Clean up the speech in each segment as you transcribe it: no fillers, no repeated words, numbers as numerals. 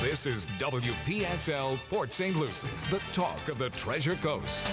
This is WPSL Port St. Lucie, the talk of the Treasure Coast.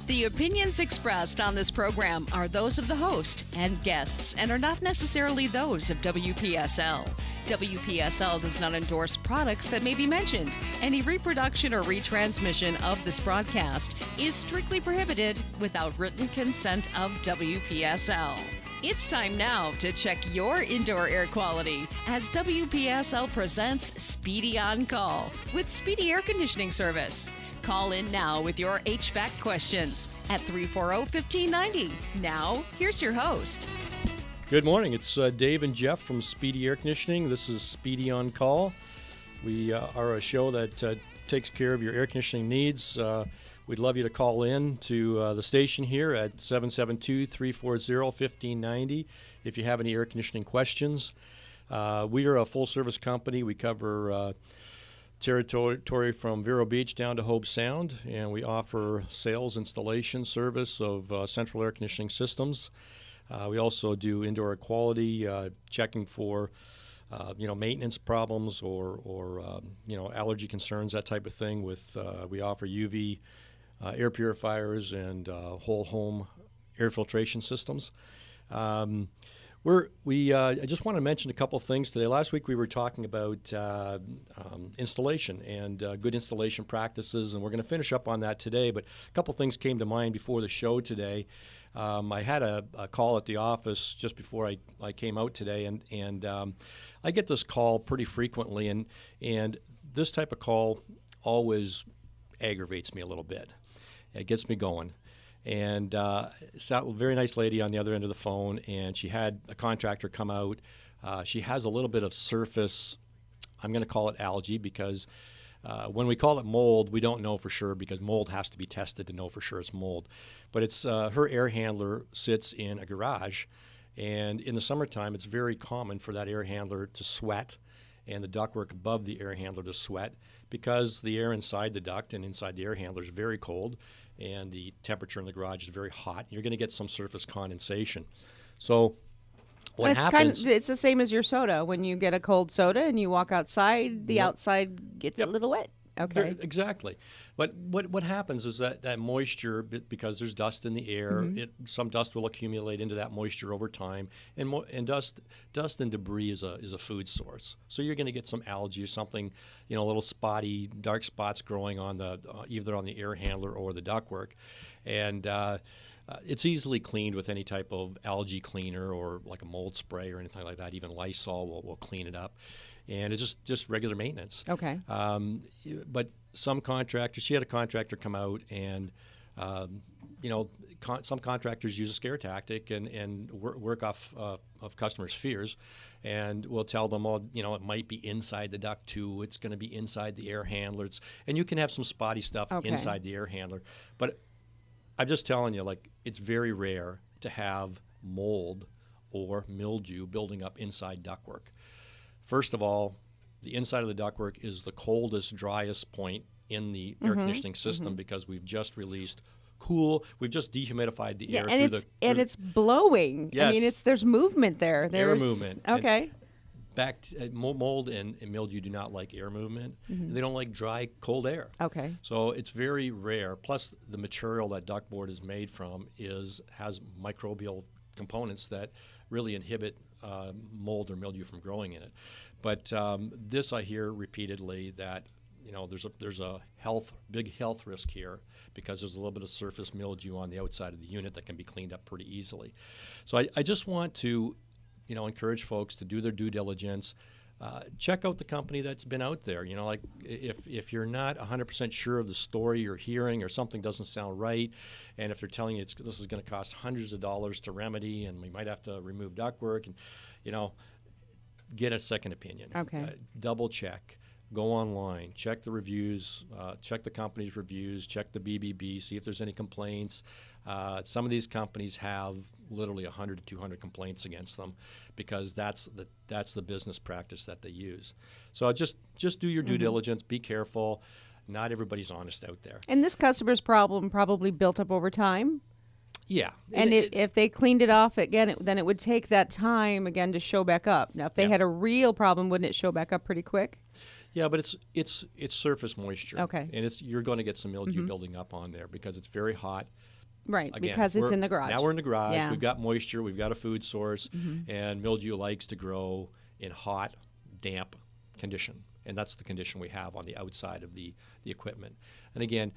The opinions expressed on this program are those of the host and guests and are not necessarily those of WPSL. WPSL does not endorse products that may be mentioned. Any reproduction or retransmission of this broadcast is strictly prohibited without written consent of WPSL. It's time now to check your indoor air quality as WPSL presents Speedy On Call with Speedy Air Conditioning Service. Call in now with your HVAC questions at 340-1590. Now, here's your host. Good morning. It's Dave and Jeff from Speedy Air Conditioning. This is Speedy On Call. We are a show that takes care of your air conditioning needs. We'd love you to call in to the station here at 772-340-1590 if you have any air conditioning questions. We are a full-service company. We cover territory from Vero Beach down to Hope Sound, and we offer sales, installation, service of central air conditioning systems. We also do indoor air quality, checking for maintenance problems or allergy concerns, that type of thing. We offer UV air purifiers and whole home air filtration systems. I just want to mention a couple things today. Last week we were talking about installation and good installation practices, and we're going to finish up on that today. But a couple things came to mind before the show today. I had a call at the office just before I came out today, and I get this call pretty frequently, and this type of call always aggravates me a little bit. It gets me going. And it's a very nice lady on the other end of the phone, and she had a contractor come out. She has a little bit of surface, I'm going to call it algae, because when we call it mold, we don't know for sure because mold has to be tested to know for sure it's mold. But it's her air handler sits in a garage, and in the summertime, it's very common for that air handler to sweat and the ductwork above the air handler to sweat because the air inside the duct and inside the air handler is very cold and the temperature in the garage is very hot. You're going to get some surface condensation. So what happens... It's the same as your soda. When you get a cold soda and you walk outside, the outside gets a little wet. Okay. Exactly. But what happens is that moisture, because there's dust in the air, some dust will accumulate into that moisture over time, and dust and debris is a food source. So you're going to get some algae or something, little spotty, dark spots growing on either on the air handler or the ductwork, and it's easily cleaned with any type of algae cleaner or like a mold spray or anything like that. Even Lysol will clean it up. And it's just regular maintenance. Okay. But some contractors, she had a contractor come out and, some contractors use a scare tactic and work off of customers' fears. And we'll tell them, it might be inside the duct too. It's going to be inside the air handler. And you can have some spotty stuff inside the air handler. But I'm just telling you, it's very rare to have mold or mildew building up inside ductwork. First of all, the inside of the ductwork is the coldest, driest point in the air conditioning system because we've just released we've just dehumidified the air. It's blowing. Yes. I mean, there's movement there. There's air movement. Okay. Mold and mildew do not like air movement. They don't like dry, cold air. Okay. So it's very rare. Plus, the material that ductboard is made from has microbial components that really inhibit mold or mildew from growing in it. But this I hear repeatedly that there's a big health risk here because there's a little bit of surface mildew on the outside of the unit that can be cleaned up pretty easily. So I just want to encourage folks to do their due diligence. Check out the company that's been out there. If you're not 100% sure of the story you're hearing or something doesn't sound right, and if they're telling you this is going to cost hundreds of dollars to remedy and we might have to remove ductwork, and get a second opinion. Okay. Double check. Go online. Check the reviews. Check the company's reviews. Check the BBB. See if there's any complaints. Some of these companies have literally 100 to 200 complaints against them because that's the business practice that they use. So just do your due diligence. Be careful. Not everybody's honest out there. And this customer's problem probably built up over time? Yeah. And if they cleaned it off again, then it would take that time again to show back up. Now, if they had a real problem, wouldn't it show back up pretty quick? Yeah, but it's surface moisture. Okay. And you're going to get some mildew building up on there because it's very hot. Right, Again, because it's in the garage. Now we're in the garage. Yeah. We've got moisture. We've got a food source. And mildew likes to grow in hot, damp condition. And that's the condition we have on the outside of the equipment. And again,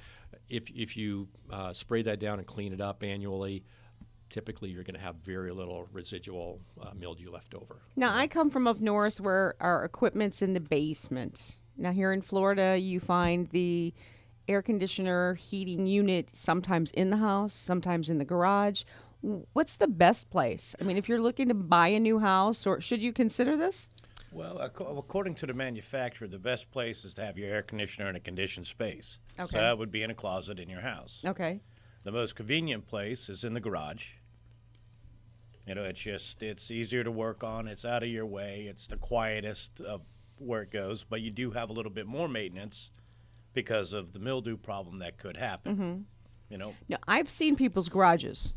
if you spray that down and clean it up annually, typically you're going to have very little residual mildew left over. Now, I come from up north where our equipment's in the basement. Now, here in Florida, you find the air conditioner heating unit sometimes in the house, sometimes in the garage. What's the best place? I mean, if you're looking to buy a new house, or should you consider this? Well, according to the manufacturer, the best place is to have your air conditioner in a conditioned space. Okay. So that would be in a closet in your house. Okay. The most convenient place is in the garage. You know, it's easier to work on. It's out of your way. It's the quietest of where it goes. But you do have a little bit more maintenance because of the mildew problem that could happen. You know. Now, I've seen people's garages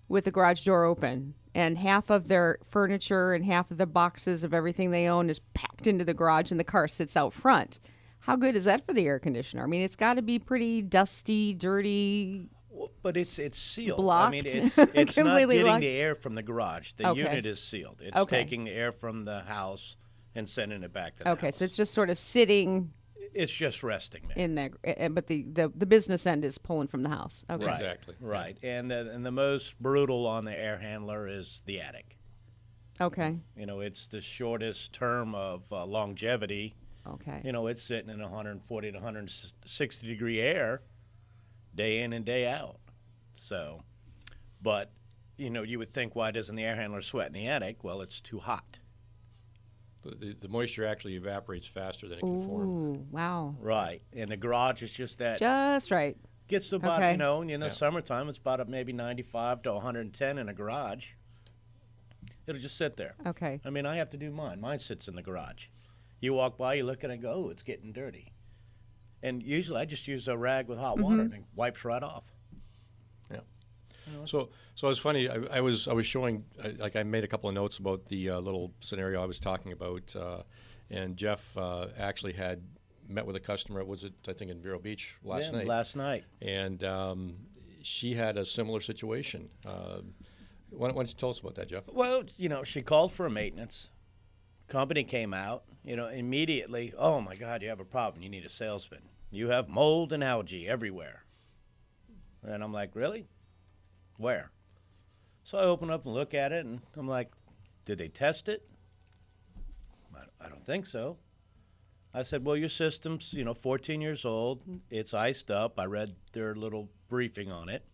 with the garage door open, and half of their furniture and half of the boxes of everything they own is packed into the garage, and the car sits out front. How good is that for the air conditioner? I mean, it's got to be pretty dusty, dirty. But it's sealed. Blocked? I mean, it's not Completely getting blocked? the air from the garage. The Okay. unit is sealed. It's Okay. taking the air from the house and sending it back to the Okay, house. so it's just sort of sitting It's just resting there. in there, but the business end is pulling from the house. Okay. Right. Exactly. Right. And the most brutal on the air handler is the attic. Okay. You know, it's the shortest term of longevity. Okay. You know, it's sitting in 140 to 160 degree air day in and day out. So, but, you know, you would think, why doesn't the air handler sweat in the attic? Well, it's too hot. The moisture actually evaporates faster than it can form. Ooh, wow. Right. And the garage is just that. Just right. Gets to about, Okay. you know, in the Yeah. summertime, it's about maybe 95 to 110 in a garage. It'll just sit there. Okay. I mean, I have to do mine. Mine sits in the garage. You walk by, you look at it and go, oh, it's getting dirty. And usually I just use a rag with hot water and it wipes right off. Yeah. So it's funny. I was showing, like, I made a couple of notes about the little scenario I was talking about, and Jeff actually had met with a customer. Was it, I think, in Vero Beach last night? Last night. And she had a similar situation. Why don't you tell us about that, Jeff? Well, you know, she called for a maintenance. Company came out, you know, immediately, oh my God, you have a problem. You need a salesman. You have mold and algae everywhere. And I'm like, really? Where? So I open up and look at it, and I'm like, did they test it? I don't think so. I said, well, your system's, you know, 14 years old. It's iced up. I read their little briefing on it.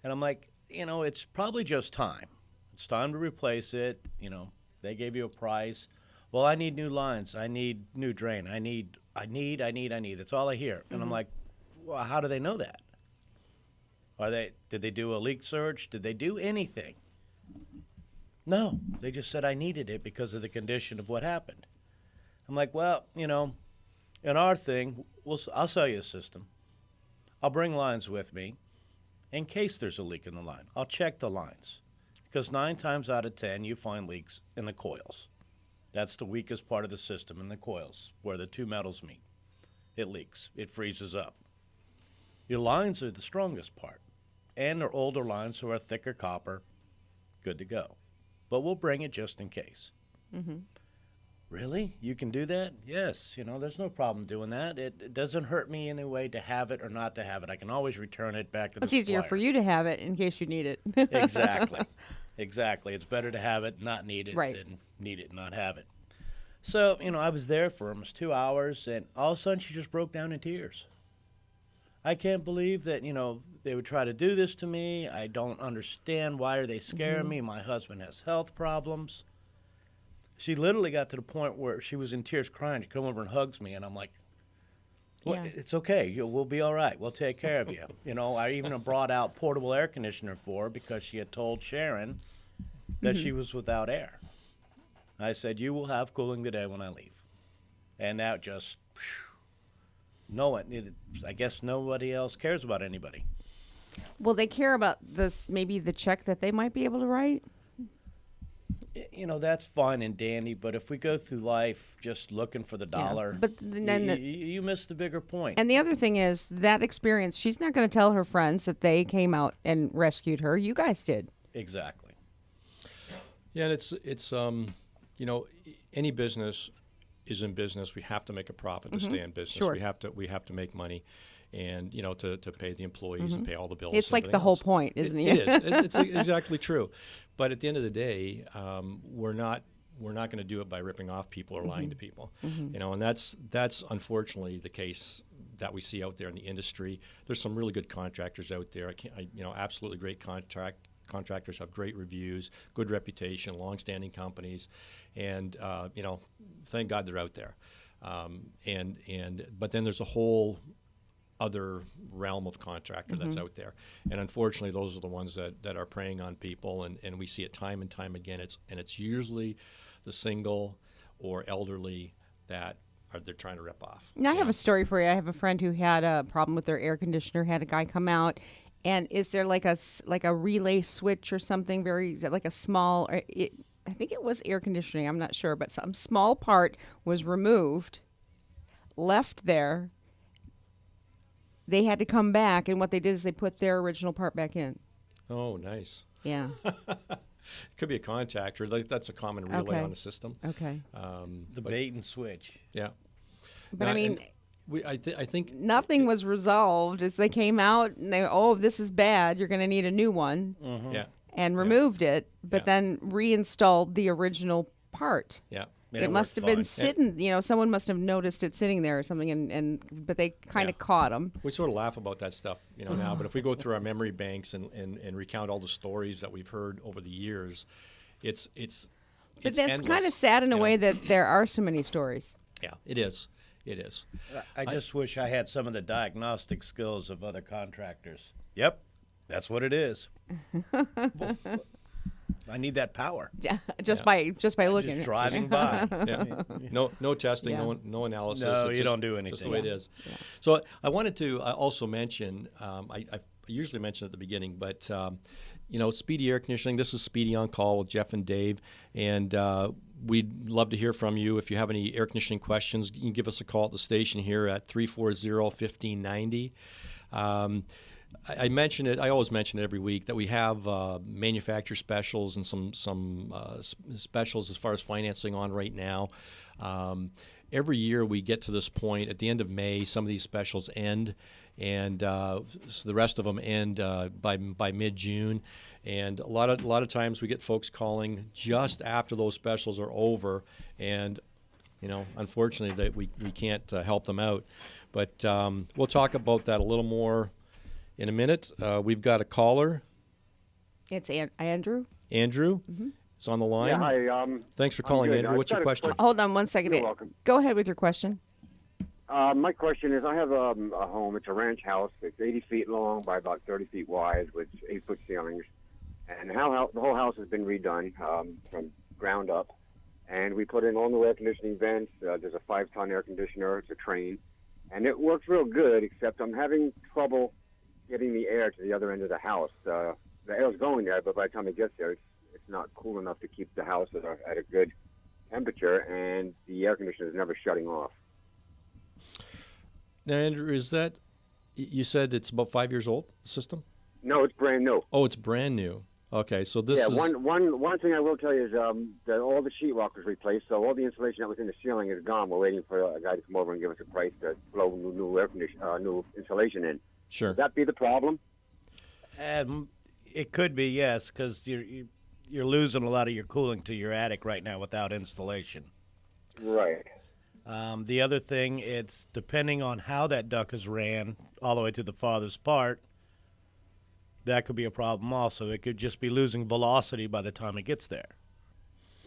And I'm like, you know, it's probably just time. It's time to replace it. You know, they gave you a price. Well, I need new lines. I need new drain. I need. That's all I hear. And I'm like, well, how do they know that? Did they do a leak search? Did they do anything? No, they just said I needed it because of the condition of what happened. I'm like, well, you know, in our thing, I'll sell you a system. I'll bring lines with me in case there's a leak in the line. I'll check the lines because 9 times out of 10 you find leaks in the coils. That's the weakest part of the system, in the coils, where the two metals meet. It leaks. It freezes up. Your lines are the strongest part, and they're older lines, so are thicker copper. Good to go. But we'll bring it just in case. Really? You can do that? Yes. You know, there's no problem doing that. It doesn't hurt me in any way to have it or not to have it. I can always return it back to the It's easier supplier. for you to have it in case you need it. Exactly. Exactly. It's better to have it, not need it, Right. than need it, not have it. So, you know, I was there for almost 2 hours, and all of a sudden she just broke down in tears. I can't believe that, you know, they would try to do this to me. I don't understand. Why are they scaring me? My husband has health problems. She literally got to the point where she was in tears crying. She come over and hugs me, and I'm like, well, Yeah. it's okay. We'll be all right. We'll take care of you. You know, I even brought out portable air conditioner for her because she had told Sharon that she was without air. I said, you will have cooling today when I leave. And that just, I guess nobody else cares about anybody. Will they care about this? Maybe the check that they might be able to write. You know, that's fine and dandy, but if we go through life just looking for the dollar, but then you miss the bigger point. And the other thing is that experience. She's not going to tell her friends that they came out and rescued her. You guys did. Exactly. Yeah, and it's you know, any business is in business. We have to make a profit to stay in business. Sure. We have to make money, and you know, to pay the employees and pay all the bills. It's and like the everything whole else. point, isn't it? It is. It's exactly true. But at the end of the day, we're not going to do it by ripping off people or lying to people. You know, and that's unfortunately the case that we see out there in the industry. There's some really good contractors out there. You know, absolutely great contractors have great reviews, good reputation, long-standing companies, and you know, thank God they're out there. But then there's a whole other realm of contractor that's out there, and unfortunately, those are the ones that are preying on people, and we see it time and time again. It's usually the single or elderly that they're trying to rip off. Now, I have a story for you. I have a friend who had a problem with their air conditioner. Had a guy come out. And is there like a relay switch or something like a small? I think it was air conditioning. I'm not sure, but some small part was removed, left there. They had to come back, and what they did is they put their original part back in. Oh, nice. Yeah. Could be a contactor. That's a common relay on the system. Okay. The bait and switch. Yeah. But Now, I mean, I think nothing was resolved. As they came out and this is bad. You're going to need a new one. Yeah. And removed it, but then reinstalled the original part. Yeah. It must have been sitting, you know, someone must have noticed it sitting there or something, but they kind of caught them. We sort of laugh about that stuff, you know, now, but if we go through our memory banks and recount all the stories that we've heard over the years, it's But that's endless, kind of sad in a you way know? that there are so many stories. Yeah, it is. It is. I just wish I had some of the diagnostic skills of other contractors. Yep, that's what it is. I need that power. Yeah, just by looking. Just driving by. Yeah. No testing, Yeah. no analysis. No, It's you just- don't do anything. Just the way it is. So I wanted to also mention, I usually mention at the beginning, but you know, Speedy Air Conditioning. This is Speedy on Call with Jeff and Dave, and we'd love to hear from you. If you have any air conditioning questions, you can give us a call at the station here at 340-1590. I mention it. I always mention it every week that we have manufacturer specials and some specials as far as financing on right now. Every year we get to this point at the end of May. Some of these specials end, and so the rest of them end by mid-June. And a lot of times we get folks calling just after those specials are over, and you know, unfortunately, that we can't help them out. But we'll talk about that a little more in a minute. We've got a caller. It's Andrew. Andrew is on the line. Yeah, hi. Thanks for I'm calling, good. Andrew. I've What's your got a question? Hold on one second. You're welcome. Go ahead with your question. My question is, I have a home. It's a ranch house. It's 80 feet long by about 30 feet wide with 8-foot ceilings. And the whole house has been redone from ground up. And we put in all new air conditioning vents. There's a 5-ton air conditioner. It's a train. And it works real good, except I'm having trouble getting the air to the other end of the house. The air's going there, but by the time it gets there, it's not cool enough to keep the house at a good temperature, and the air conditioner is never shutting off. Now, Andrew, is that you said it's about 5 years old, the system? No, it's brand new. Oh, it's brand new. Okay, so this Yeah, is one thing I will tell you is that all the sheetrock was replaced, so all the insulation that was in the ceiling is gone. We're waiting for a guy to come over and give us a price to blow new air conditioner, new insulation in. sure. Would that be the problem? It could be, yes, because you're losing a lot of your cooling to your attic right now without installation. Right. The other thing, it's depending on how that duct is ran all the way to the farthest part, that could be a problem also. It could just be losing velocity by the time it gets there.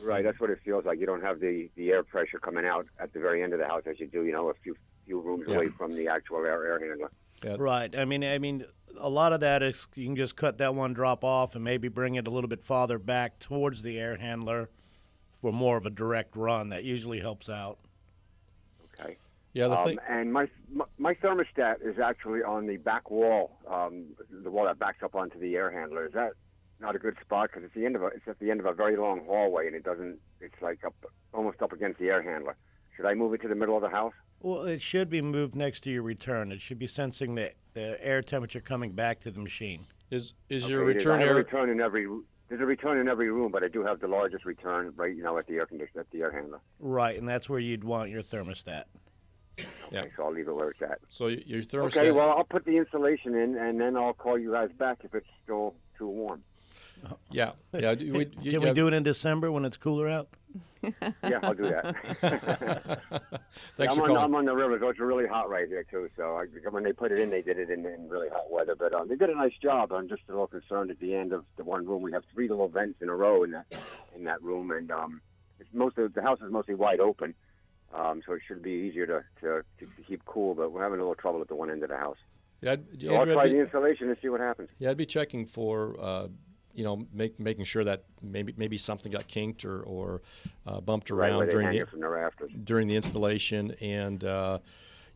Right, that's what it feels like. You don't have the air pressure coming out at the very end of the house as you do, a few rooms away from the actual air handler. Yeah. Right. I mean, a lot of that is you can just cut that one drop off and maybe bring it a little bit farther back towards the air handler for more of a direct run. That usually helps out. Okay. Yeah, the thing. And my thermostat is actually on the back wall, the wall that backs up onto the air handler. Is that not a good spot? Because it's at the end of a very long hallway, and it's like almost up against the air handler. Should I move it to the middle of the house? Well, it should be moved next to your return. It should be sensing the air temperature coming back to the machine. Is Okay, your return I have a air? return in every. There's a return in every room, but I do have the largest return right at the air conditioner, at the air handler. Right, and that's where you'd want your thermostat. Yeah. Okay, so I'll leave it where it's at. So your thermostat. Okay, well, I'll put the insulation in, and then I'll call you guys back if it's still too warm. Yeah. Can we do it in December when it's cooler out? Yeah, I'll do that. Thanks for I'm calling. on the river, so it's really hot right here, too. So when they put it in, they did it in really hot weather. But they did a nice job. I'm just a little concerned at the end of the one room. We have 3 little vents in a row in that room, and the house is mostly wide open, so it should be easier to keep cool. But we're having a little trouble at the one end of the house. Yeah, So I'll try the insulation and see what happens. Yeah, I'd be checking for, making sure that maybe something got kinked or bumped Right around where they during hang it from the rafters. the installation, and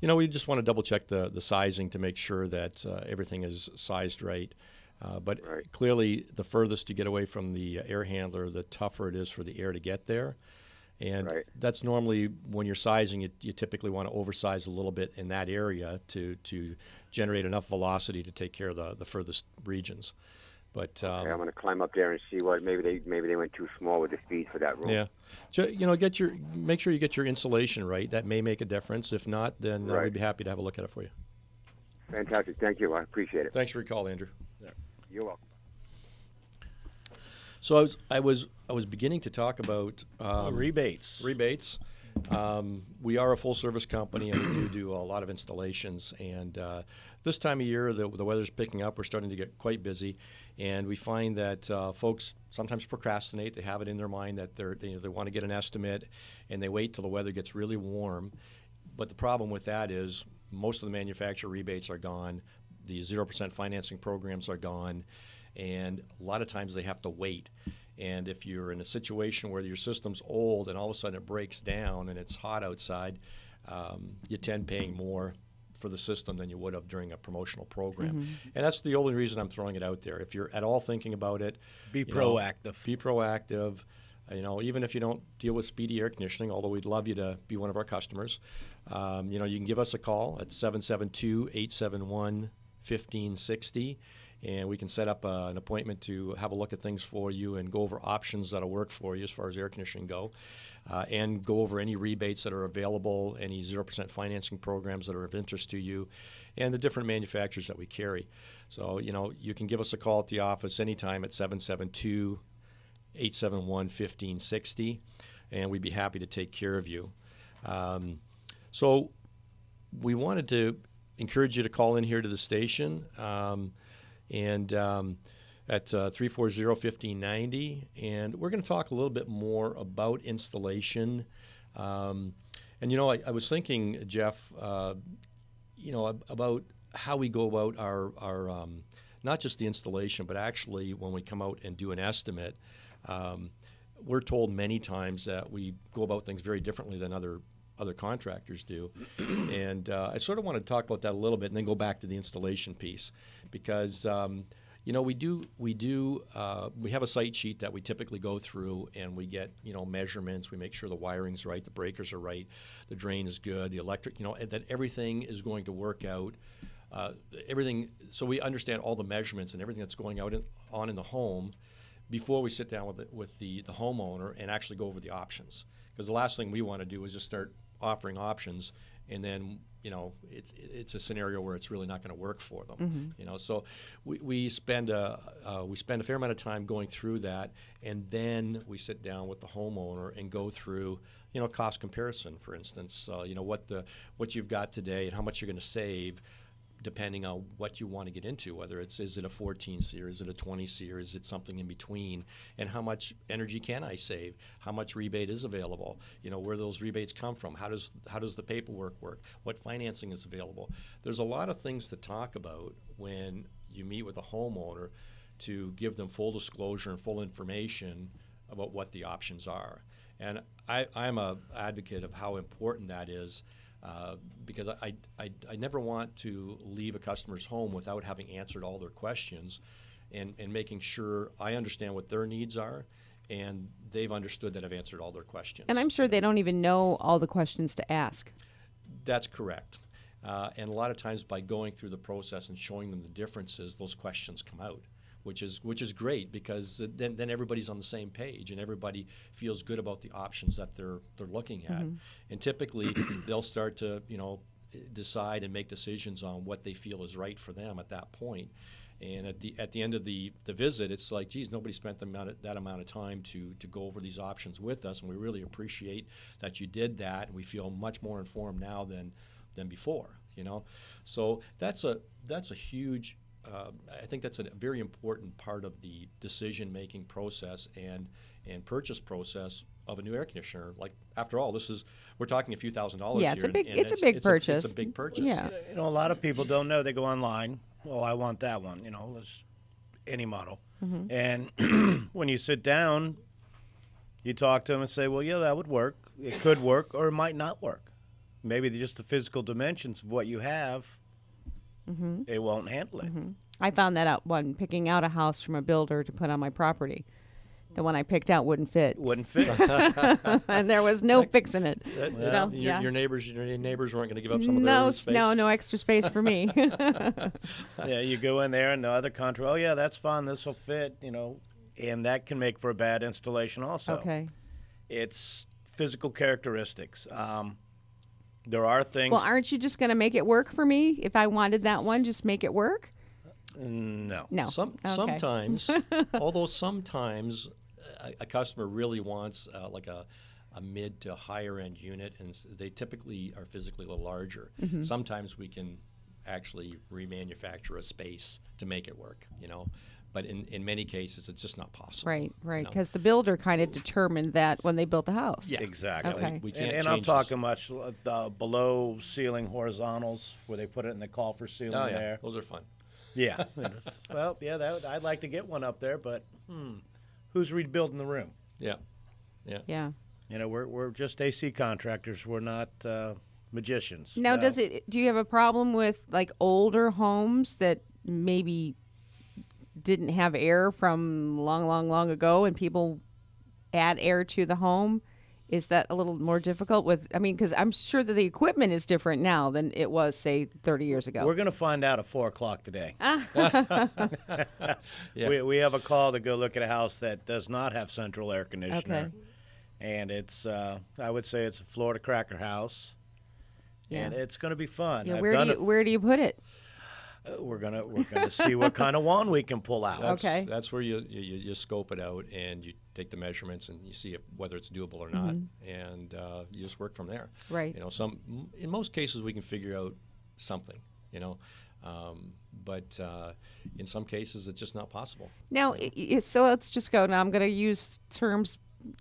we just want to double check the sizing to make sure that everything is sized right. But Right. clearly, the furthest you get away from the air handler, the tougher it is for the air to get there. And Right. that's normally when you're sizing it, you typically want to oversize a little bit in that area to generate enough velocity to take care of the furthest regions. But Okay, I'm going to climb up there and see what maybe they went too small with the speed for that room. yeah, so make sure you get your insulation right. That may make a difference. If not, then Right. we'd be happy to have a look at it for you. Fantastic. Thank you. I appreciate it. Thanks for your call, Andrew. You're welcome. So I was beginning to talk about Rebates. rebates. We are a full service company, and we do a lot of installations. And this time of year, the weather's picking up. We're starting to get quite busy, and we find that folks sometimes procrastinate. They have it in their mind that they want to get an estimate, and they wait till the weather gets really warm. But the problem with that is most of the manufacturer rebates are gone. The 0% financing programs are gone, and a lot of times they have to wait. And if you're in a situation where your system's old and all of a sudden it breaks down and it's hot outside, you tend paying more for the system than you would have during a promotional program. And that's the only reason I'm throwing it out there. If you're at all thinking about it, Be proactive. Be proactive. Even if you don't deal with Speedy Air Conditioning, although we'd love you to be one of our customers, you can give us a call at 772-871-1560. And we can set up an appointment to have a look at things for you and go over options that'll work for you as far as air conditioning go, and go over any rebates that are available, any 0% financing programs that are of interest to you, and the different manufacturers that we carry. So, you can give us a call at the office anytime at 772-871-1560, and we'd be happy to take care of you. So we wanted to encourage you to call in here to the station. At 340-1590, and we're going to talk a little bit more about installation. I was thinking, Jeff, about how we go about our not just the installation, but actually when we come out and do an estimate. We're told many times that we go about things very differently than other contractors do. And I sort of want to talk about that a little bit and then go back to the installation piece, because we have a site sheet that we typically go through, and we get measurements. We make sure the wiring's right, the breakers are right, the drain is good, the electric, that everything is going to work out. Everything, so we understand all the measurements and everything that's going on in the home before we sit down with the homeowner and actually go over the options. Because the last thing we want to do is just start offering options, and then it's a scenario where it's really not going to work for them. So we spend a fair amount of time going through that, and then we sit down with the homeowner and go through cost comparison, for instance. What you've got today and how much you're going to save, depending on what you want to get into, whether is it a 14C or is it a 20C or is it something in between, and how much energy can I save, how much rebate is available, where those rebates come from, how does the paperwork work, what financing is available. There's a lot of things to talk about when you meet with a homeowner to give them full disclosure and full information about what the options are. And I'm an advocate of how important that is. because I never want to leave a customer's home without having answered all their questions and making sure I understand what their needs are and they've understood that I've answered all their questions. And I'm sure they don't even know all the questions to ask. That's correct. And a lot of times by going through the process and showing them the differences, those questions come out, which is great because then everybody's on the same page and everybody feels good about the options that they're looking at. And typically they'll start to decide and make decisions on what they feel is right for them at that point. And at the end of the visit, it's like, geez, nobody spent that amount of time to go over these options with us, and we really appreciate that you did that, and we feel much more informed now than before. So that's a huge. I think that's a very important part of the decision-making process and purchase process of a new air conditioner. Like, after all, we're talking a few $1,000s Yeah, here. it's a big purchase. It's a big purchase. Yeah. A lot of people don't know. They go online. Oh, I want that one. There's any model. And when you sit down, you talk to them and say, well, yeah, that would work. It could work, or it might not work. Maybe just the physical dimensions of what you have, it won't handle it. I found that out when picking out a house from a builder to put on my property. The one I picked out wouldn't fit. And there was no fixing it. Your neighbors weren't going to give up some of their space? No extra space for me. Yeah, you go in there and the other contractor, oh, yeah, that's fine, this will fit, and that can make for a bad installation also. Okay. It's physical characteristics. There are things. Well, aren't you just going to make it work for me? If I wanted that one, just make it work? No. Sometimes, although sometimes a customer really wants like a mid to higher end unit, and they typically are physically a little larger. Sometimes we can actually remanufacture a space to make it work, But in many cases, it's just not possible. Right. Because the builder kind of determined that when they built the house. Yeah, exactly. Okay. We can't and change I'm talking this. much the below ceiling horizontals where they put it in the coffer ceiling Oh, yeah. there. Those are fun. Yeah. Well, yeah, I'd like to get one up there, but who's rebuilding the room? Yeah. We're just AC contractors. We're not magicians. Now, do you have a problem with like older homes that maybe didn't have air from long ago and people add air to the home? Is that a little more difficult because I'm sure that the equipment is different now than it was, say, 30 years ago. We're going to find out at 4 o'clock today. Yeah. We have a call to go look at a house that does not have central air conditioner. Okay. And it's, I would say it's a Florida cracker house. Yeah. And it's going to be fun. Yeah, where do you put it? We're gonna see what kind of wand we can pull out. Okay. That's where you scope it out and you take the measurements and you see whether it's doable or not, and you just work from there. Right. In most cases we can figure out something, but in some cases it's just not possible. Now, so let's just go. Now I'm going to use terms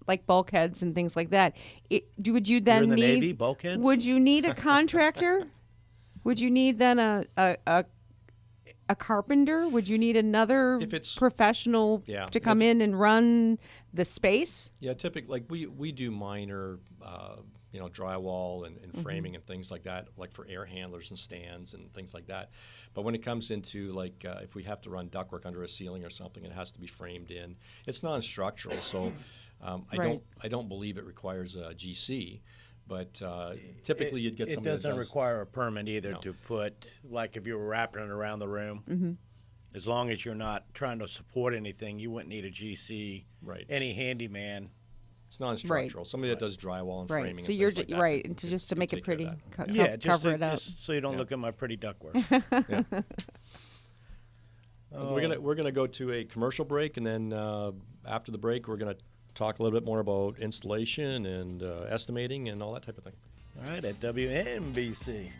like bulkheads and things like that. Would you then You're in the need Navy, bulkheads? Would you need a contractor? Would you need then a carpenter? Would you need another professional to come in and run the space? Yeah, typically, like we do minor, drywall and framing and things like that, like for air handlers and stands and things like that. But when it comes into like if we have to run ductwork under a ceiling or something, it has to be framed in. It's non-structural, so I don't believe it requires a GC. But typically you'd get somebody that does. It doesn't require a permit either to put, like if you were wrapping it around the room. As long as you're not trying to support anything, you wouldn't need a GC. Right. Any handyman. It's non-structural. Somebody that does drywall and framing. So and you're things like right, that and just to make it pretty, just cover it up. Just so you don't look at my pretty ductwork. We're gonna go to a commercial break, and then after the break, we're gonna talk a little bit more about installation and estimating and all that type of thing. All right, at WNBC.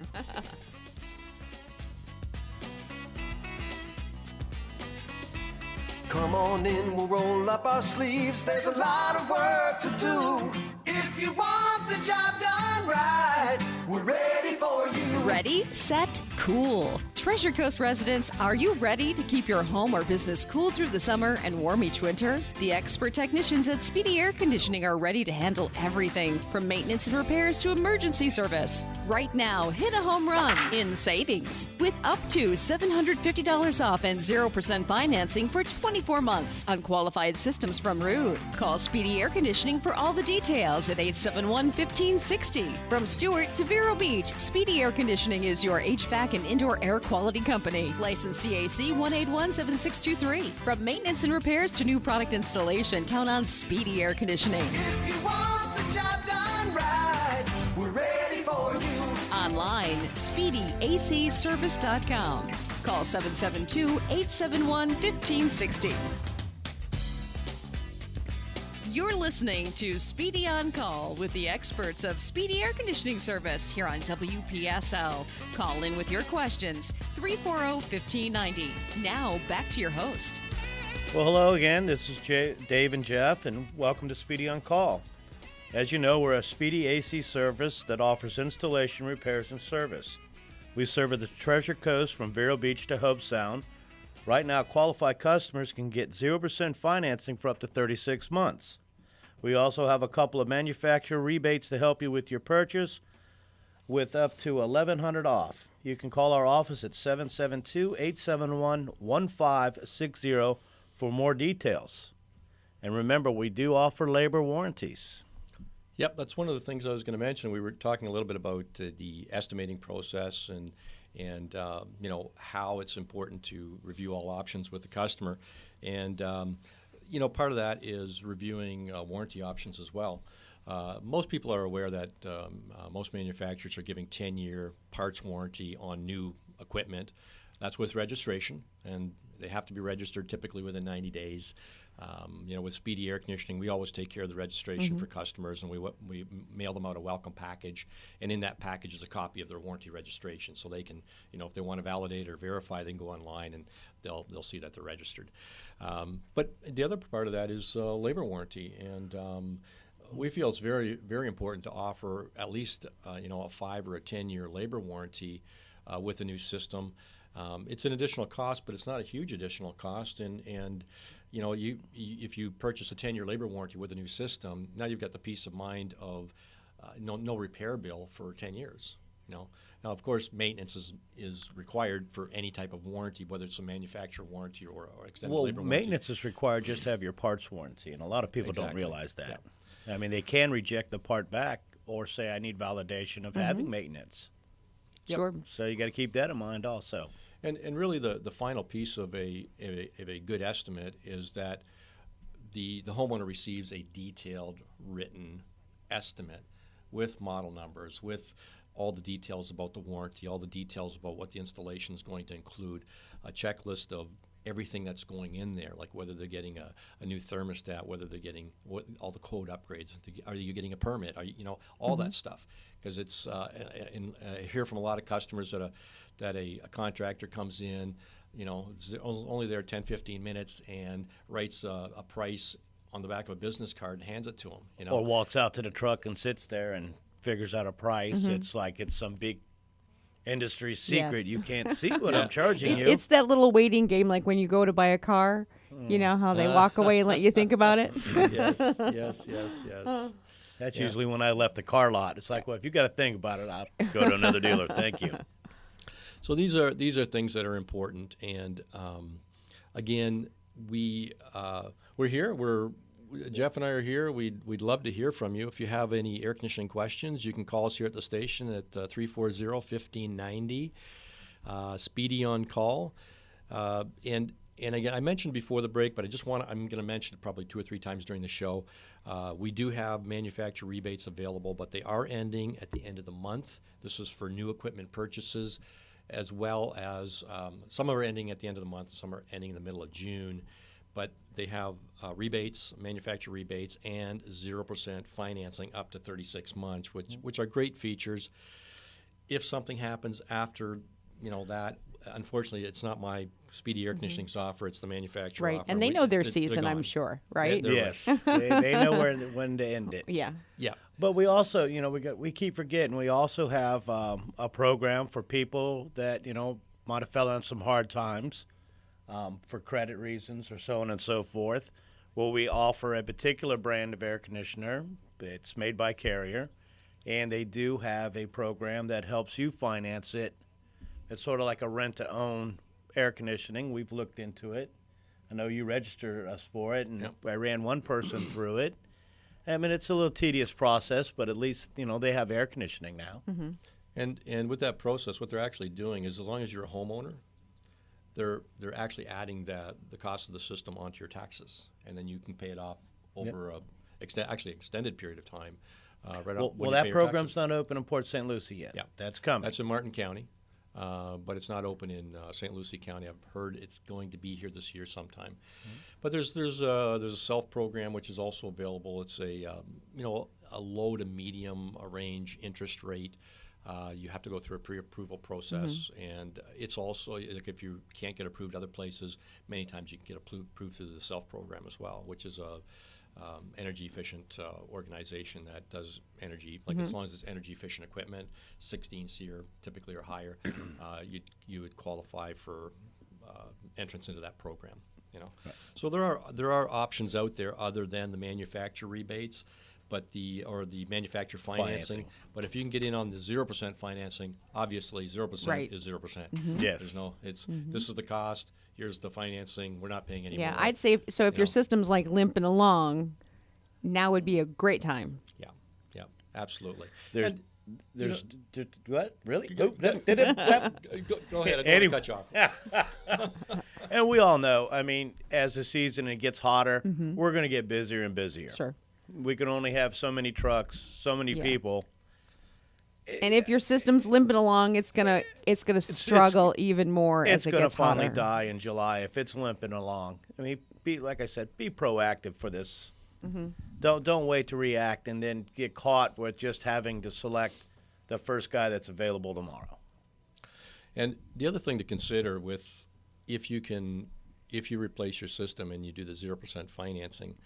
Come on in, we'll roll up our sleeves. There's a lot of work to do. If you want the job done right, we're ready for you. Ready, set, cool. Treasure Coast residents, are you ready to keep your home or business cool through the summer and warm each winter? The expert technicians at Speedy Air Conditioning are ready to handle everything from maintenance and repairs to emergency service. Right now, hit a home run in savings with up to $750 off and 0% financing for 24 months on qualified systems from Rude. Call Speedy Air Conditioning for all the details at 871-1560. From Stewart to Vero Beach, Speedy Air Conditioning is your HVAC and indoor air quality company. License CAC 1817623. From maintenance and repairs to new product installation, count on Speedy Air Conditioning. If you want the job done right, we're ready for you. Online, SpeedyACService.com. Call 772-871-1560. You're listening to Speedy on Call with the experts of Speedy Air Conditioning Service here on WPSL. Call in with your questions, 340-1590. Now, back to your host. Well, hello again. This is Dave and Jeff, and welcome to Speedy on Call. As you know, we're a Speedy AC service that offers installation, repairs, and service. We serve the Treasure Coast from Vero Beach to Hobe Sound. Right now, qualified customers can get 0% financing for up to 36 months. We also have a couple of manufacturer rebates to help you with your purchase with up to $1,100 off. You can call our office at 772-871-1560 for more details. And remember, we do offer labor warranties. Yep, that's one of the things I was going to mention. We were talking a little bit about the estimating process and you know, how it's important to review all options with the customer. And you know, part of that is reviewing warranty options as well. Most people are aware that most manufacturers are giving 10-year parts warranty on new equipment. That's with registration, and they have to be registered typically within 90 days. You know, with Speedy Air Conditioning, we always take care of the registration for customers, and we mail them out a welcome package, and in that package is a copy of their warranty registration, so they can, you know, if they want to validate or verify, they can go online and they'll see that they're registered. But the other part of that is labor warranty, and we feel it's very, very important to offer at least you know, a 5 or a 10-year labor warranty with a new system. It's an additional cost, but it's not a huge additional cost. And you know, if you purchase a 10-year labor warranty with a new system, now you've got the peace of mind of no repair bill for 10 years. You know, now of course maintenance is required for any type of warranty, whether it's a manufacturer warranty or extended labor warranty. Maintenance is required just to have your parts warranty, and a lot of people don't realize that. I mean, they can reject the part back or say, I need validation of having maintenance. Yep. Sure. So you got to keep that in mind also. And really the final piece of a good estimate is that the homeowner receives a detailed written estimate with model numbers, with all the details about the warranty, all the details about what the installation is going to include, a checklist of everything that's going in there, like whether they're getting a new thermostat, whether they're getting all the code upgrades, are you getting a permit, you know, all that stuff. Because it's, I hear from a lot of customers that a contractor comes in, you know, it's only there 10, 15 minutes and writes a price on the back of a business card and hands it to them. You know? Or walks out to the truck and sits there and figures out a price. It's like it's some big industry secret. Yes. You can't see what I'm charging you. It's that little waiting game, like when you go to buy a car. You know how they walk away and let you think about it. yes. That's usually when I left the car lot. It's like, well, if you got to think about it, I'll go to another dealer. Thank you. So these are things that are important, and again, we're here. Jeff and I are here. We'd love to hear from you. If you have any air conditioning questions, you can call us here at the station at 340-1590. Speedy on Call, and again, I mentioned before the break, but I'm going to mention it probably 2 or 3 times during the show. We do have manufacturer rebates available, but they are ending at the end of the month. This is for new equipment purchases, as well as some are ending at the end of the month, some are ending in the middle of June. But they have rebates, manufacturer rebates, and 0% financing up to 36 months, which are great features. If something happens after, you know, that, unfortunately, it's not my Speedy Air Conditioning software. It's the manufacturer Right. offer. And they know their they're season, I'm gone. sure, right? They're Yes, they know when to end it. Yeah. Yeah. But we also, we keep forgetting we also have a program for people that might have fell on some hard times for credit reasons or so on and so forth. Where we offer a particular brand of air conditioner. It's made by Carrier, and they do have a program that helps you finance it. It's sort of like a rent-to-own air conditioning. We've looked into it. I know you registered us for it, and Yep. I ran one person through it. I mean, it's a little tedious process, but at least they have air conditioning now. And with that process, what they're actually doing is, as long as you're a homeowner, they're actually adding the cost of the system onto your taxes, and then you can pay it off over a extended period of time. Right Well, on, when you pay that your program's taxes. not open in Port St. Lucie yet. Yeah. That's coming. That's in Martin County, but it's not open in St. Lucie County. I've heard it's going to be here this year sometime. But there's a self program which is also available. It's a low to medium range interest rate. You have to go through a pre-approval process, and it's also, like, if you can't get approved other places, many times you can get approved through the self program as well, which is a energy efficient organization that does energy, like as long as it's energy efficient equipment, 16 SEER typically or higher, you would qualify for entrance into that program. So there are options out there other than the manufacturer rebates, but the manufacturer financing. But if you can get in on the 0% financing, obviously 0% Right. is 0%. Yes. There's no, this is the cost. Here's the financing. We're not paying any Yeah, more. I'd say so. If You your know. system's like limping along, now would be a great time. Yeah, absolutely. There's, And, there's what? Really? Go- Nope, go- did it? go ahead. I don't Anyway. want to cut you off. And we all know, I mean, as the season gets hotter, we're going to get busier and busier. Sure. We can only have so many trucks, so many Yeah. people. And if your system's limping along, it's gonna struggle even more It's as it going to gets finally hotter. die in July if it's limping along. I mean, like I said, be proactive for this. Don't wait to react and then get caught with just having to select the first guy that's available tomorrow. And the other thing to consider if you replace your system and you do the 0% financing,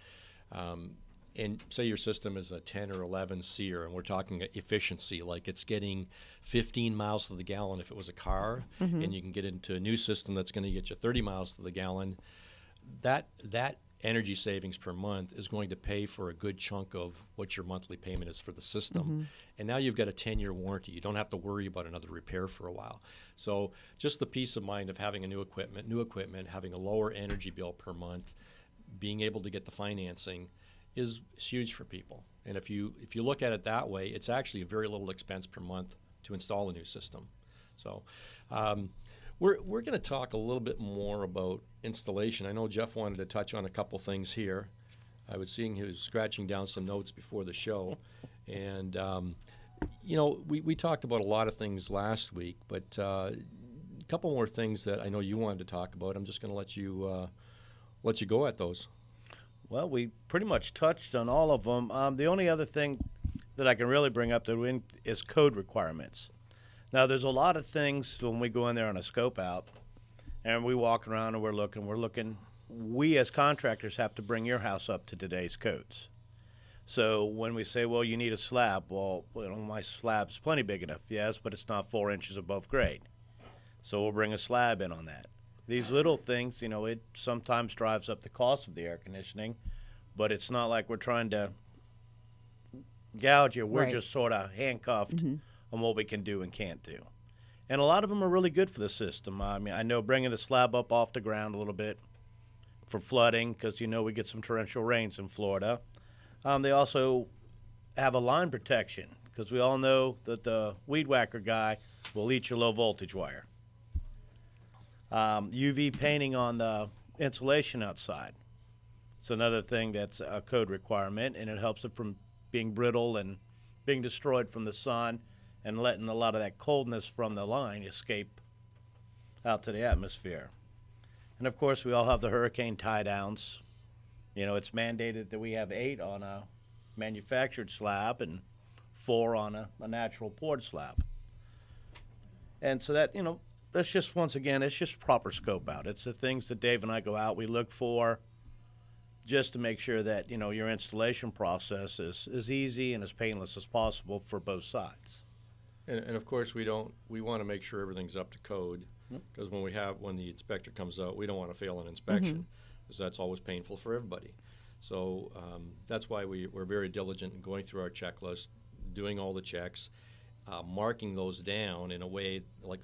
and say your system is a 10 or 11 SEER, and we're talking efficiency, like it's getting 15 miles to the gallon if it was a car, and you can get into a new system that's going to get you 30 miles to the gallon, that energy savings per month is going to pay for a good chunk of what your monthly payment is for the system. And now you've got a 10-year warranty. You don't have to worry about another repair for a while. So just the peace of mind of having a new equipment, having a lower energy bill per month, being able to get the financing is huge for people. And if you look at it that way, it's actually a very little expense per month to install a new system. So we're going to talk a little bit more about installation. I know Jeff wanted to touch on a couple things here. I was seeing he was scratching down some notes before the show. And, we talked about a lot of things last week, but a couple more things that I know you wanted to talk about. I'm just going to let you go at those. Well, we pretty much touched on all of them. The only other thing that I can really bring up is code requirements. Now, there's a lot of things when we go in there on a scope out, and we walk around and we're looking. We as contractors have to bring your house up to today's codes. So when we say, well, you need a slab, well, my slab's plenty big enough, yes, but it's not 4 inches above grade. So we'll bring a slab in on that. These little things, it sometimes drives up the cost of the air conditioning, but it's not like we're trying to gouge you. We're Right. just sort of handcuffed on what we can do and can't do. And a lot of them are really good for the system. I mean, I know bringing the slab up off the ground a little bit for flooding, because we get some torrential rains in Florida. They also have a line protection, because we all know that the weed whacker guy will eat your low voltage wire. UV painting on the insulation outside. It's another thing that's a code requirement, and it helps it from being brittle and being destroyed from the sun and letting a lot of that coldness from the line escape out to the atmosphere. And, of course, we all have the hurricane tie-downs. It's mandated that we have 8 on a manufactured slab and 4 on a natural poured slab. And so that, that's just, once again, it's just proper scope out. It's the things that Dave and I go out, we look for, just to make sure that, you know, your installation process is as easy and as painless as possible for both sides. And of course, we want to make sure everything's up to code, because when the inspector comes out, we don't want to fail an inspection, because that's always painful for everybody. So that's why we're very diligent in going through our checklist, doing all the checks, marking those down in a way like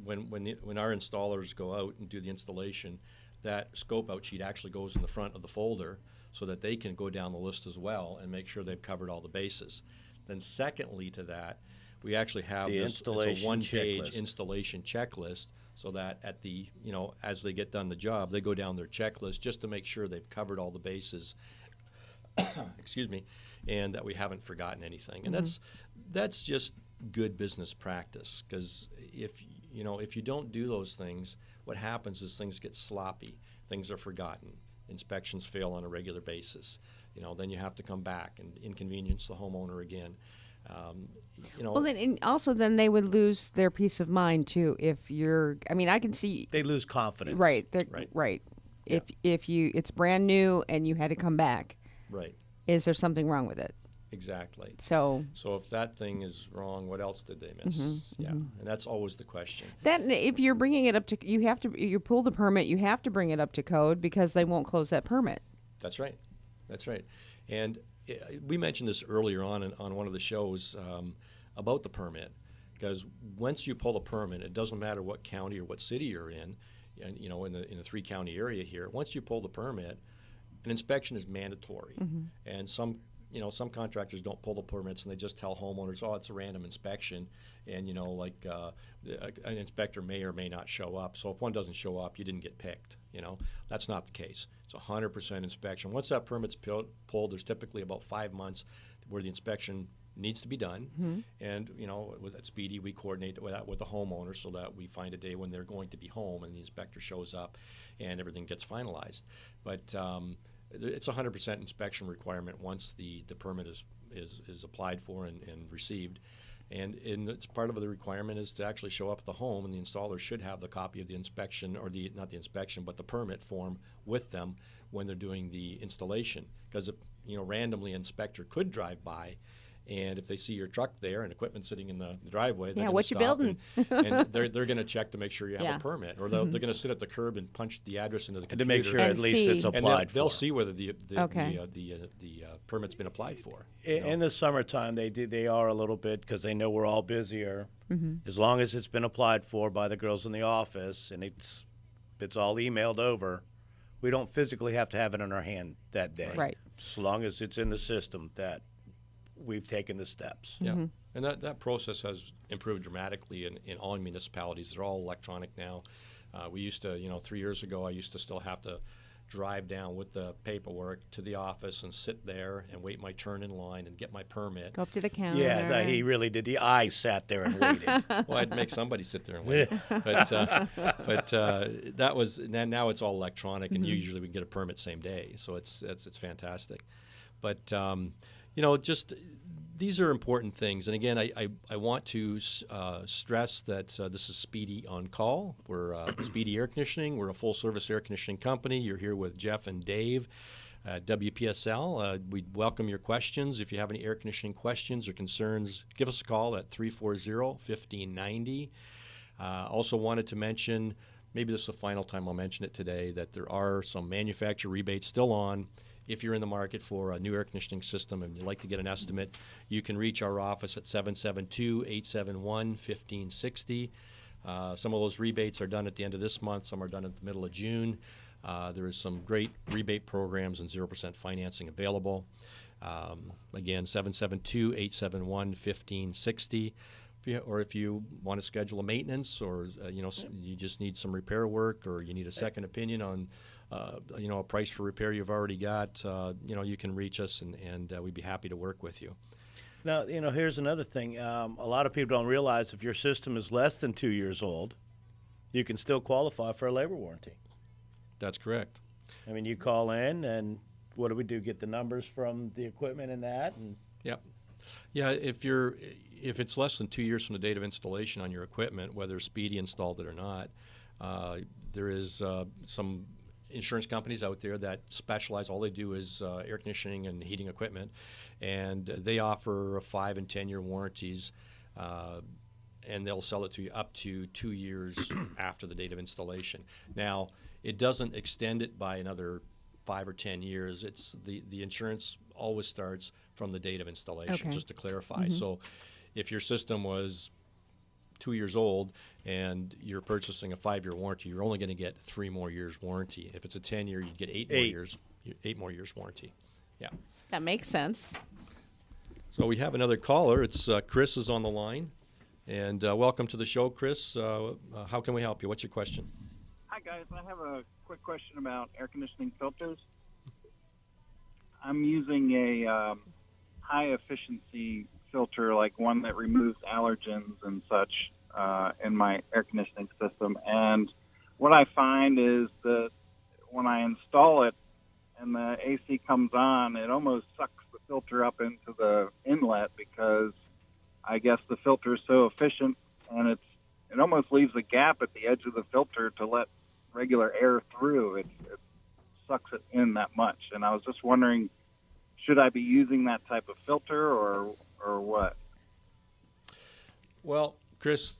when our installers go out and do the installation, that scope out sheet actually goes in the front of the folder so that they can go down the list as well and make sure they've covered all the bases. Then secondly to that, we actually have it's a one-page installation checklist, so that at the, you know, as they get done the job, they go down their checklist just to make sure they've covered all the bases, excuse me, and that we haven't forgotten anything. And that's just good business practice, because if you don't do those things, what happens is things get sloppy, things are forgotten, inspections fail on a regular basis. You know, then you have to come back and inconvenience the homeowner again. Well, then they would lose their peace of mind too. If you're, I mean, I can see they lose confidence. Right. Right. Yeah. If it's brand new and you had to come back, right, is there something wrong with it? Exactly. So if that thing is wrong, what else did they miss? And that's always the question. That if you're bringing it up to, you pull the permit, you have to bring it up to code, because they won't close that permit. That's right. And we mentioned this earlier on one of the shows about the permit, because once you pull a permit, it doesn't matter what county or what city you're in, and you know, in the 3-county area here. Once you pull the permit, an inspection is mandatory, and some contractors don't pull the permits and they just tell homeowners, oh, it's a random inspection, and you know, like an inspector may or may not show up. So if one doesn't show up, you didn't get picked. You know, that's not the case. It's 100% inspection. Once that permit's pulled, there's typically about 5 months where the inspection needs to be done. And you know, at Speedy, we coordinate with that with the homeowner so that we find a day when they're going to be home and the inspector shows up and everything gets finalized. But it's a 100% inspection requirement once the permit is applied for and received. And it's part of the requirement is to actually show up at the home, and the installer should have the copy of the inspection, or not the inspection, but the permit form with them when they're doing the installation. Because, you know, randomly an inspector could drive by, and if they see your truck there and equipment sitting in the driveway, they're what you building? And they're going to check to make sure you have a permit, or they're going to sit at the curb and punch the address into the computer to make sure at least it's applied for. They'll see whether the permit's been applied for. In the summertime, they are a little bit, because they know we're all busier. As long as it's been applied for by the girls in the office and it's all emailed over, we don't physically have to have it in our hand that day. Right. As long as it's in the system that we've taken the steps. Yeah, and that process has improved dramatically in all municipalities. They're all electronic now. We used to, 3 years ago, I used to still have to drive down with the paperwork to the office and sit there and wait my turn in line and get my permit. Go up to the counter. Yeah, he really did. I sat there and waited. Well, I'd make somebody sit there and wait. But that was, now it's all electronic, and usually we can get a permit same day. So it's fantastic. But just these are important things. And again, I want to stress that this is Speedy on Call. We're Speedy Air Conditioning. We're a full-service air conditioning company. You're here with Jeff and Dave at WPSL. We welcome your questions. If you have any air conditioning questions or concerns, give us a call at 340-1590. Also wanted to mention, maybe this is the final time I'll mention it today, that there are some manufacturer rebates still on. If you're in the market for a new air conditioning system and you'd like to get an estimate, you can reach our office at 772-871-1560. Some of those rebates are done at the end of this month. Some are done at the middle of June. There is some great rebate programs and 0% financing available. Again, 772-871-1560. If you want to schedule a maintenance, or you just need some repair work, or you need a second opinion on a price for repair you've already got, you can reach us, and we'd be happy to work with you. Now, here's another thing. A lot of people don't realize if your system is less than 2 years old, you can still qualify for a labor warranty. That's correct. I mean, you call in, and what do? Get the numbers from the equipment and that? And Yep. Yeah, if you're, if it's less than 2 years from the date of installation on your equipment, whether Speedy installed it or not, there is some insurance companies out there that specialize. All they do is air conditioning and heating equipment, and they offer 5 and 10 year warranties, and they'll sell it to you up to 2 years after the date of installation. Now, it doesn't extend it by another 5 or 10 years. It's the insurance always starts from the date of installation, Okay. just to clarify. So if your system was 2 years old and you're purchasing a 5-year warranty, you're only going to get 3 more years warranty. If it's a 10-year, you get 8 more years. 8 more years warranty. Yeah. That makes sense. So we have another caller. It's Chris is on the line, and welcome to the show, Chris. How can we help you? What's your question? Hi, guys. I have a quick question about air conditioning filters. I'm using a high-efficiency filter, like one that removes allergens and such, in my air conditioning system. And what I find is that when I install it and the AC comes on, it almost sucks the filter up into the inlet because I guess the filter is so efficient, and it almost leaves a gap at the edge of the filter to let regular air through. It sucks it in that much. And I was just wondering, should I be using that type of filter or what? Well, Chris,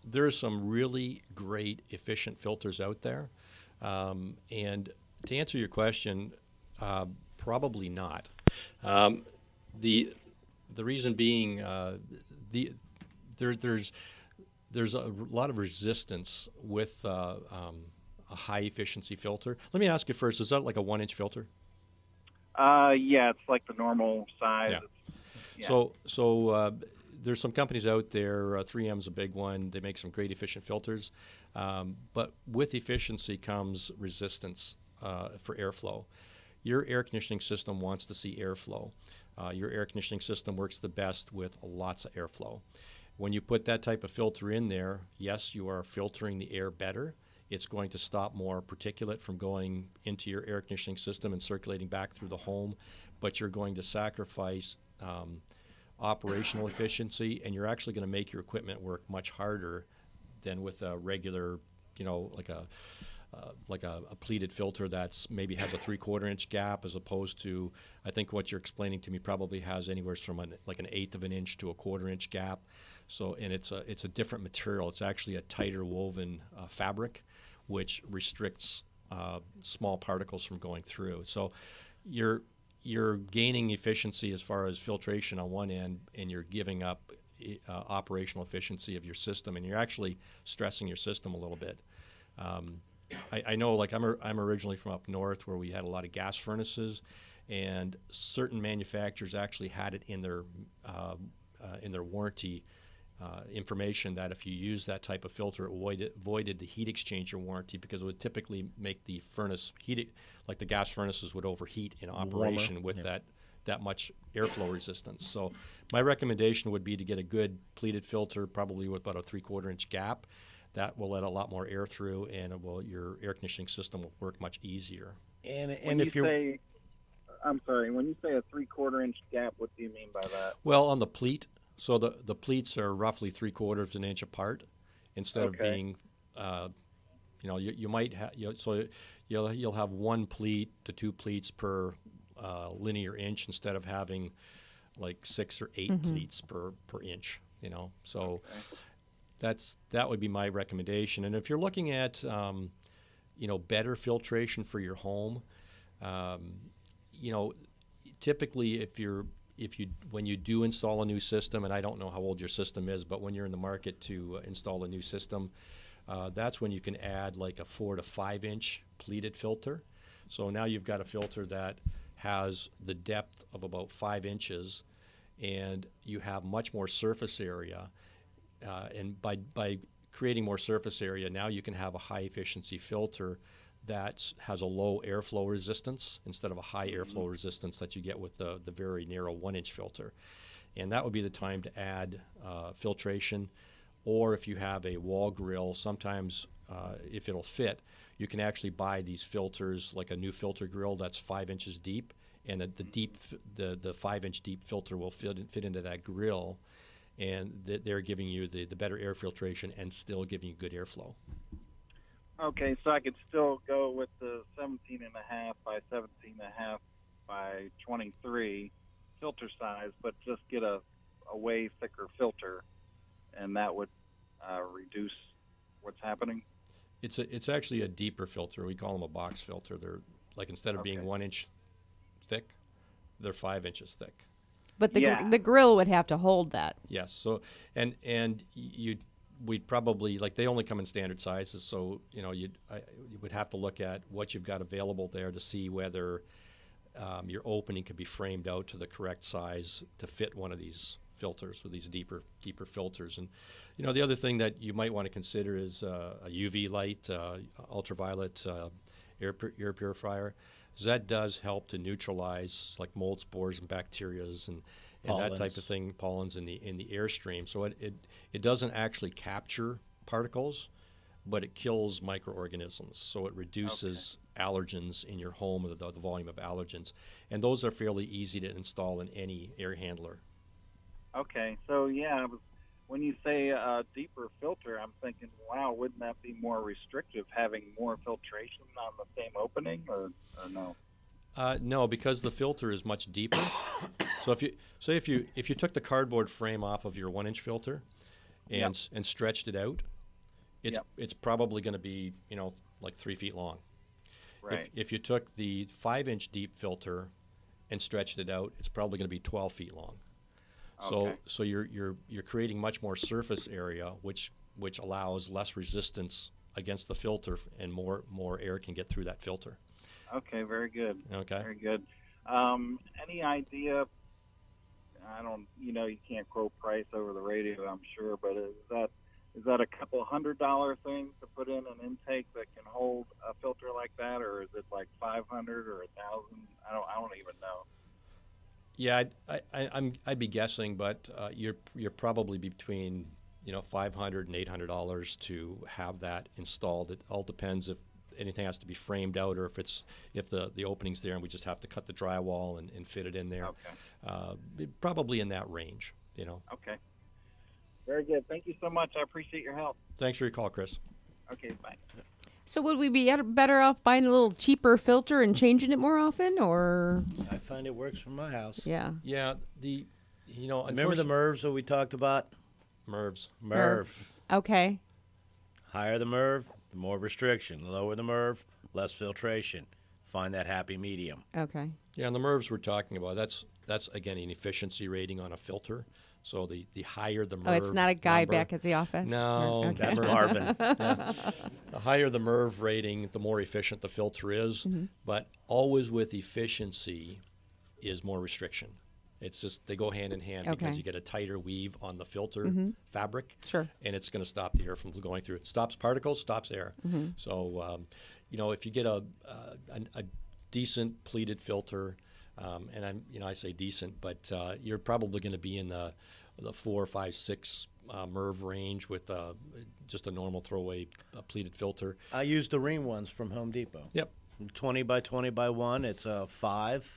there are some really great efficient filters out there. And to answer your question, probably not. The reason being, there's a lot of resistance with a high efficiency filter. Let me ask you first: is that like a 1-inch filter? Yeah, it's like the normal size. Yeah. So there's some companies out there. 3M's a big one. They make some great efficient filters, but with efficiency comes resistance for airflow. Your air conditioning system wants to see airflow. Your air conditioning system works the best with lots of airflow. When you put that type of filter in there, yes, you are filtering the air better. It's going to stop more particulate from going into your air conditioning system and circulating back through the home, but you're going to sacrifice operational efficiency, and you're actually going to make your equipment work much harder than with a regular, like a pleated filter that's maybe has a 3/4 inch gap, as opposed to, I think what you're explaining to me probably has anywhere from an 1/8 of an inch to a 1/4 inch gap. So, and it's a different material. It's actually a tighter woven fabric, which restricts small particles from going through. So you're gaining efficiency as far as filtration on one end, and you're giving up operational efficiency of your system, and you're actually stressing your system a little bit. I know, like I'm originally from up north where we had a lot of gas furnaces, and certain manufacturers actually had it in their warranty information that if you use that type of filter, it voided the heat exchanger warranty, because it would typically make the furnace heated, like the gas furnaces would overheat in operation with that much airflow resistance. So my recommendation would be to get a good pleated filter, probably with about a 3/4 inch gap. That will let a lot more air through, and your air conditioning system will work much easier. And When if you you're say, I'm sorry, when you say a 3/4 inch gap, what do you mean by that? Well, on the pleat, so the pleats are roughly 3/4 inch apart, instead of Okay. being, you might have, so you'll have 1 pleat to 2 pleats per linear inch, instead of having like 6 or 8 pleats per inch. So that would be my recommendation. And if you're looking at better filtration for your home, typically when you do install a new system, and I don't know how old your system is, but when you're in the market to install a new system, that's when you can add like a 4 to 5 inch pleated filter. So now you've got a filter that has the depth of about 5 inches, and you have much more surface area. And by creating more surface area, now you can have a high efficiency filter that has a low airflow resistance instead of a high airflow resistance that you get with the very narrow 1-inch filter. And that would be the time to add filtration. Or if you have a wall grill, sometimes if it'll fit, you can actually buy these filters, like a new filter grill that's 5 inches deep, and the 5-inch deep filter will fit into that grill, and they're giving you the better air filtration and still giving you good airflow. Okay, so I could still go with the 17.5 by 17.5 by 23 filter size, but just get a way thicker filter, and that would reduce what's happening. It's actually a deeper filter. We call them a box filter. They're like, instead of being 1 inch thick, they're 5 inches thick. But the grill would have to hold that. Yes. So and we'd probably, like, they only come in standard sizes, so you would have to look at what you've got available there to see whether your opening could be framed out to the correct size to fit one of these filters with these deeper filters. And the other thing that you might want to consider is a UV light, ultraviolet air purifier. So that does help to neutralize like mold spores and bacterias and that type of thing, pollens in the airstream. So it doesn't actually capture particles, but it kills microorganisms. So it reduces allergens in your home, the volume of allergens. And those are fairly easy to install in any air handler. Okay, so when you say a deeper filter, I'm thinking, wow, wouldn't that be more restrictive, having more filtration on the same opening, or no? No, because the filter is much deeper. So if you took the cardboard frame off of your 1-inch filter and stretched it out, it's probably going to be like 3 feet long. Right. If you took the 5-inch deep filter and stretched it out, it's probably going to be 12 feet long. So you're creating much more surface area, which allows less resistance against the filter, and more air can get through that filter. Okay, very good. Okay. Very good. Any idea? I don't. You can't quote price over the radio, I'm sure, but is that a couple $100 thing to put in an intake that can hold a filter like that, or is it like $500 or $1,000? I don't even know. Yeah, I'd be guessing, but you're probably between $500 and $800 to have that installed. It all depends if anything has to be framed out, or if the opening's there and we just have to cut the drywall and fit it in there. Okay. Probably in that range. Okay. Very good. Thank you so much. I appreciate your help. Thanks for your call, Chris. Okay, bye. So would we be better off buying a little cheaper filter and changing it more often, or? I find it works for my house. Yeah. Yeah. Remember the MERVs that we talked about? MERV. Okay. Higher the MERV, the more restriction. Lower the MERV, less filtration. Find that happy medium. Okay. Yeah, and the MERVs we're talking about, that's again an efficiency rating on a filter. So the higher the MERV. Oh, it's not a guy number, back at the office? No, Okay. That's Marvin. Yeah. The higher the MERV rating, the more efficient the filter is. Mm-hmm. But always with efficiency is more restriction. It's just they go hand in hand because you get a tighter weave on the filter fabric. Sure. And it's going to stop the air from going through. It stops particles, stops air. Mm-hmm. So, if you get a decent pleated filter, and I say decent, but you're probably going to be in the 4, 5, 6 MERV range with just a normal throwaway pleated filter. I use the Rheem ones from Home Depot. Yep. 20 by 20 by 1. It's a 5.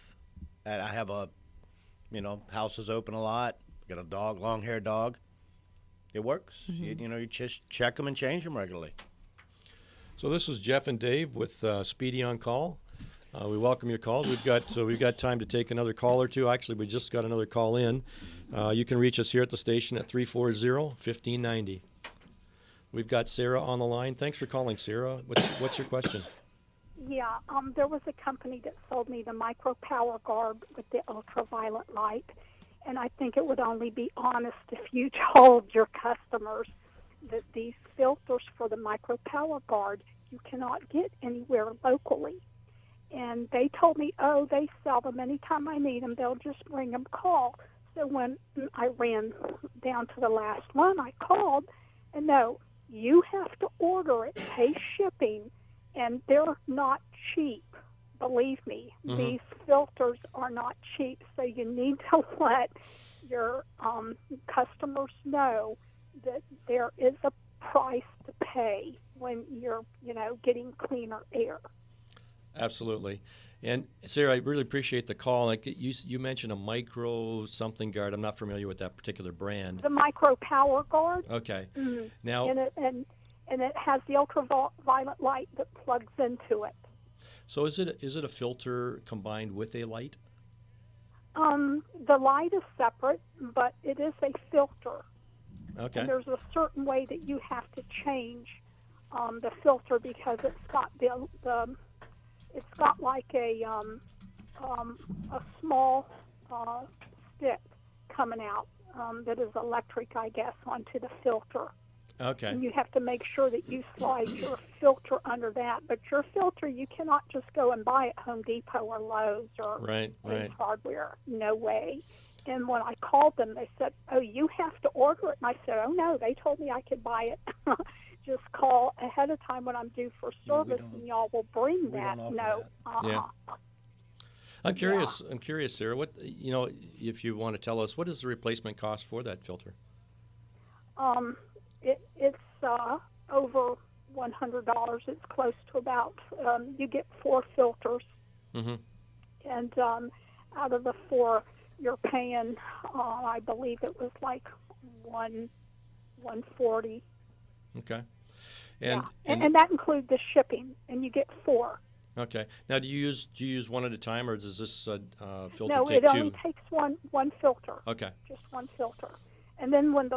And I have house is open a lot. Got a dog, long-haired dog. It works. Mm-hmm. You just check them and change them regularly. So this is Jeff and Dave with Speedy on Call. We welcome your calls. We've got time to take another call or two. Actually, we just got another call in. You can reach us here at the station at 340-1590. We've got Sarah on the line. Thanks for calling, Sarah. What's your question? Yeah, there was a company that sold me the micro power guard with the ultraviolet light, and I think it would only be honest if you told your customers that these filters for the micro power guard you cannot get anywhere locally. And they told me, they sell them anytime I need them. They'll just bring them, call. So when I ran down to the last one, I called, and no, you have to order it, pay shipping, and they're not cheap. Believe me, these filters are not cheap. So you need to let your customers know that there is a price to pay when you're, getting cleaner air. Absolutely. And Sarah, I really appreciate the call. Like you mentioned a micro something guard. I'm not familiar with that particular brand. The micro power guard. Okay. Mm-hmm. Now, and it has the ultraviolet light that plugs into it. so is it a filter combined with a light? The light is separate, but it is a filter. Okay. And there's a certain way that you have to change the filter because it's got it's got like a small stick coming out that is electric, I guess, onto the filter. Okay. And you have to make sure that you slide your filter under that. But your filter, you cannot just go and buy at Home Depot or Lowe's or Right. Ace Hardware. No way. And when I called them, they said, "Oh, you have to order it." And I said, "Oh, no, they told me I could buy it. Just call ahead of time when I'm due for service, and y'all will bring that." No. Yeah. I'm curious. I'm curious, Sarah. What if you want to tell us, what is the replacement cost for that filter? It's over $100. It's close to about. You get 4 filters, and out of the 4, you're paying. I believe it was like $140. Okay. And that includes the shipping, and you get 4. Okay. Now, do you use one at a time, or does this filter No, take it 2? only takes one filter. Okay. Just one filter. And then when the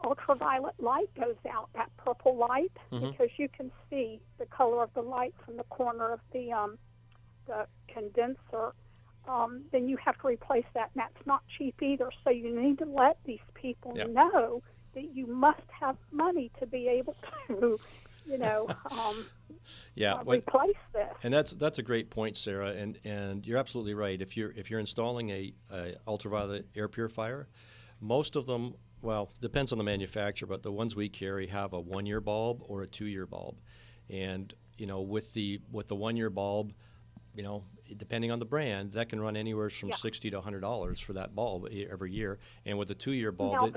ultraviolet light goes out, that purple light, because you can see the color of the light from the corner of the condenser, then you have to replace that, and that's not cheap either. So you need to let these people know that you must have money to be able to, replace this. And that's a great point, Sarah. And you're absolutely right. If you're installing a ultraviolet air purifier, most of them, well, depends on the manufacturer, but the ones we carry have a 1-year bulb or a 2-year bulb. And with the 1-year bulb, depending on the brand, that can run anywhere from $60 to $100 for that bulb every year. And with a 2-year bulb,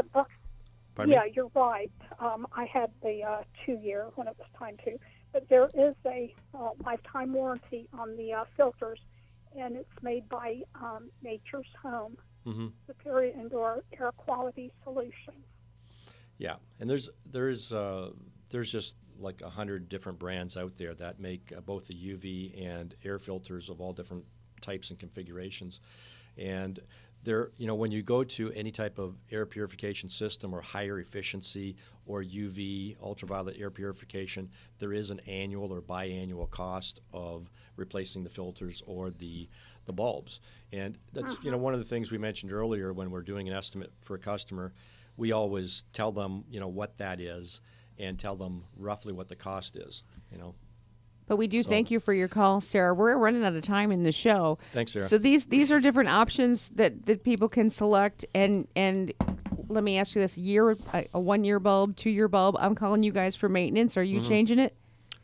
pardon me? You're right. I had the 2-year when it was time to, but there is a lifetime warranty on the filters, and it's made by Nature's Home, Superior Indoor Air Quality Solutions. Yeah, and there's just like 100 different brands out there that make both the UV and air filters of all different types and configurations, and when you go to any type of air purification system or higher efficiency or UV ultraviolet air purification, there is an annual or biannual cost of replacing the filters or the bulbs. And that's one of the things we mentioned earlier when we're doing an estimate for a customer. We always tell them what that is and tell them roughly what the cost is. But we do thank you for your call, Sarah. We're running out of time in the show. Thanks, Sarah. So these are different options that people can select. And let me ask you this: a 1-year bulb, 2-year bulb. I'm calling you guys for maintenance. Are you changing it?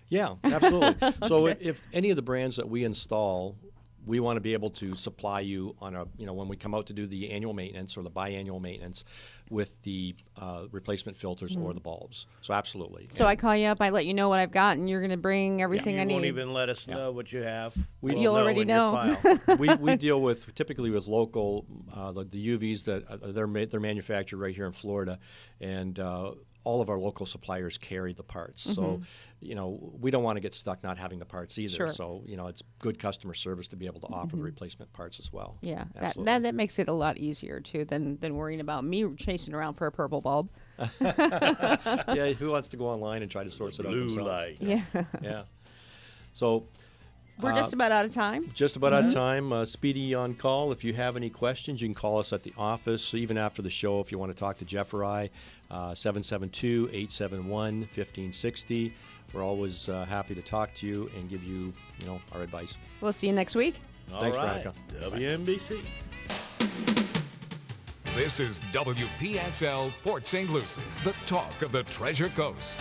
Yeah, absolutely. So if any of the brands that we install, we want to be able to supply you on when we come out to do the annual maintenance or the biannual maintenance with the replacement filters or the bulbs. So absolutely. So I call you up, I let you know what I've got, and you're going to bring everything I need. You won't even let us know what you have. You'll already know. we deal typically with local, the UVs that they're manufactured right here in Florida, and all of our local suppliers carry the parts. So, we don't want to get stuck not having the parts either. Sure. So, it's good customer service to be able to offer the replacement parts as well. Yeah, that makes it a lot easier, too, than worrying about me chasing around for a purple bulb. Yeah, who wants to go online and try to source it out themselves? Blue light. Yeah. Yeah. So... We're just about out of time. Just about out of time. Speedy on call. If you have any questions, you can call us at the office, even after the show, if you want to talk to Jeff or I, 772-871-1560. We're always happy to talk to you and give you, our advice. We'll see you next week. Thanks, Veronica. WNBC. This is WPSL Port St. Lucie, the talk of the Treasure Coast.